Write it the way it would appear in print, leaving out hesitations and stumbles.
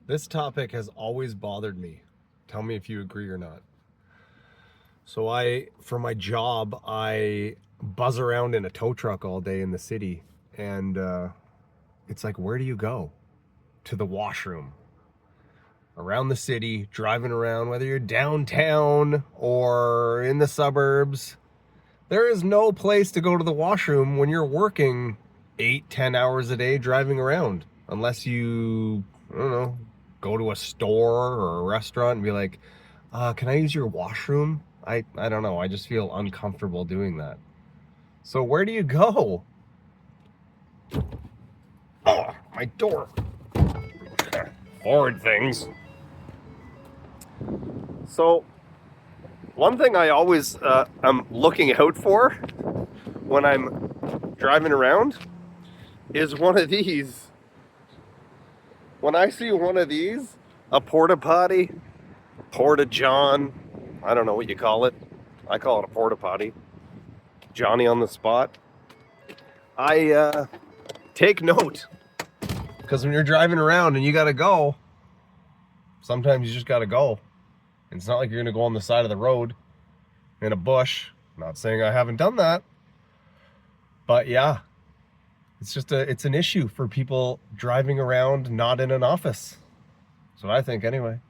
This topic has always bothered me. Tell me if you agree or not. So for my job, I buzz around in a tow truck all day in the city, and it's like, where do you go? To the washroom. Around the city, driving around, whether you're downtown or in the suburbs, there is no place to go to the washroom when you're working 8, 10 hours a day driving around, unless you, I don't know, go to a store or a restaurant and be like, can I use your washroom? I don't know. I just feel uncomfortable doing that. So where do you go? Oh, my door. Forward things. So one thing I always am looking out for when I'm driving around is one of these. When I see one of these, a porta potty, porta john, I don't know what you call it. I call it a porta potty. Johnny on the spot. I take note, because when you're driving around and you gotta go, sometimes you just gotta go. It's not like you're gonna go on the side of the road in a bush. Not saying I haven't done that, but yeah, it's an issue for people driving around not in an office. That's what I think anyway.